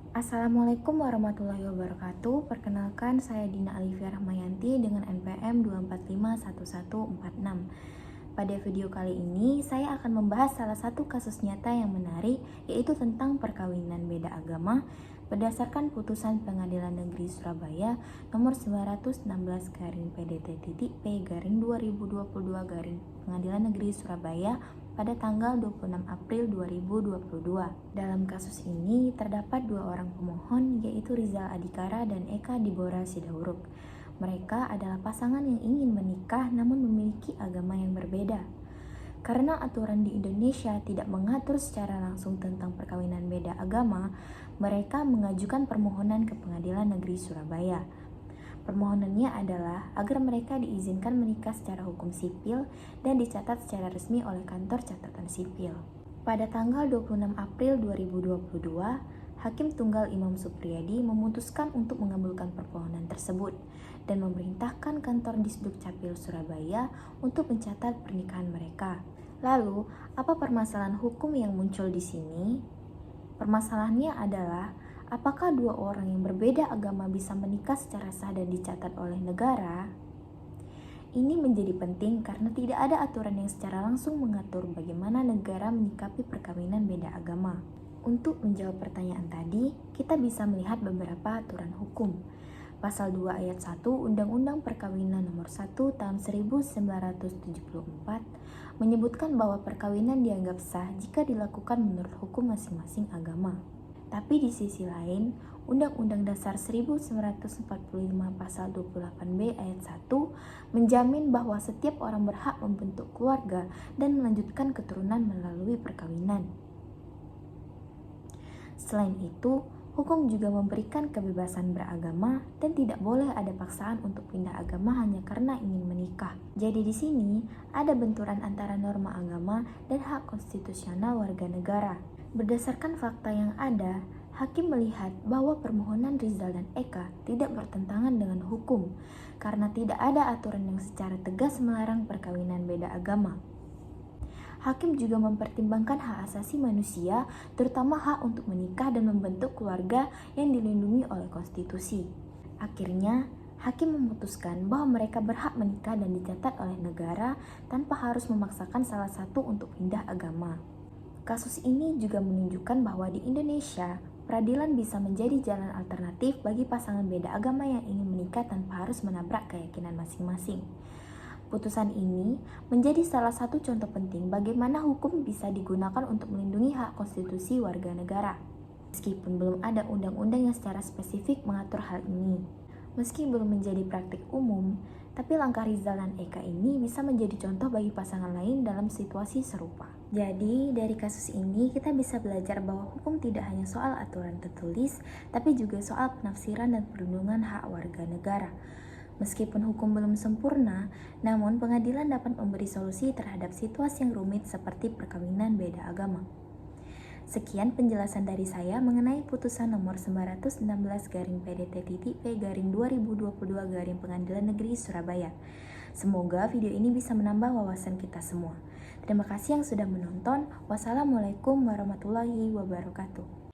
Assalamualaikum warahmatullahi wabarakatuh. Perkenalkan, saya Dina Alivia Rahmayanti dengan NPM 2451146. Pada video kali ini, saya akan membahas salah satu kasus nyata yang menarik, yaitu tentang perkawinan beda agama berdasarkan putusan Pengadilan Negeri Surabaya nomor 916 PDT-P 2022 Pengadilan Negeri Surabaya pada tanggal 26 April 2022. Dalam kasus ini terdapat dua orang pemohon, yaitu Rizal Adikara dan Eka Dibora Sidauruk. Mereka adalah pasangan yang ingin menikah namun memiliki agama yang berbeda. Karena aturan di Indonesia tidak mengatur secara langsung tentang perkawinan beda agama, mereka mengajukan permohonan ke Pengadilan Negeri Surabaya. Permohonannya adalah agar mereka diizinkan menikah secara hukum sipil dan dicatat secara resmi oleh kantor catatan sipil. Pada tanggal 26 April 2022, Hakim Tunggal Imam Supriyadi memutuskan untuk mengabulkan permohonan tersebut dan memerintahkan kantor Disduk Capil Surabaya untuk mencatat pernikahan mereka. Lalu, apa permasalahan hukum yang muncul di sini? Permasalahannya adalah apakah dua orang yang berbeda agama bisa menikah secara sah dan dicatat oleh negara? Ini menjadi penting karena tidak ada aturan yang secara langsung mengatur bagaimana negara menyikapi perkawinan beda agama. Untuk menjawab pertanyaan tadi, kita bisa melihat beberapa aturan hukum. Pasal 2 ayat 1 Undang-Undang Perkawinan Nomor 1 Tahun 1974 menyebutkan bahwa perkawinan dianggap sah jika dilakukan menurut hukum masing-masing agama. Tapi di sisi lain, Undang-Undang Dasar 1945 Pasal 28B ayat 1 menjamin bahwa setiap orang berhak membentuk keluarga dan melanjutkan keturunan melalui perkawinan. Selain itu, hukum juga memberikan kebebasan beragama dan tidak boleh ada paksaan untuk pindah agama hanya karena ingin menikah. Jadi di sini ada benturan antara norma agama dan hak konstitusional warga negara. Berdasarkan fakta yang ada, Hakim melihat bahwa permohonan Rizal dan Eka tidak bertentangan dengan hukum karena tidak ada aturan yang secara tegas melarang perkawinan beda agama. Hakim juga mempertimbangkan hak asasi manusia, terutama hak untuk menikah dan membentuk keluarga yang dilindungi oleh konstitusi. Akhirnya, Hakim memutuskan bahwa mereka berhak menikah dan dicatat oleh negara tanpa harus memaksakan salah satu untuk pindah agama. Kasus ini juga menunjukkan bahwa di Indonesia, peradilan bisa menjadi jalan alternatif bagi pasangan beda agama yang ingin menikah tanpa harus menabrak keyakinan masing-masing. Putusan ini menjadi salah satu contoh penting bagaimana hukum bisa digunakan untuk melindungi hak konstitusi warga negara. Meskipun belum ada undang-undang yang secara spesifik mengatur hal ini. Meski belum menjadi praktik umum, tapi langkah Rizal dan Eka ini bisa menjadi contoh bagi pasangan lain dalam situasi serupa. Jadi, dari kasus ini kita bisa belajar bahwa hukum tidak hanya soal aturan tertulis, tapi juga soal penafsiran dan perlindungan hak warga negara. Meskipun hukum belum sempurna, namun pengadilan dapat memberi solusi terhadap situasi yang rumit seperti perkawinan beda agama. Sekian penjelasan dari saya mengenai putusan nomor 916 PDT-P 2022 Pengadilan Negeri Surabaya. Semoga video ini bisa menambah wawasan kita semua. Terima kasih yang sudah menonton. Wassalamualaikum warahmatullahi wabarakatuh.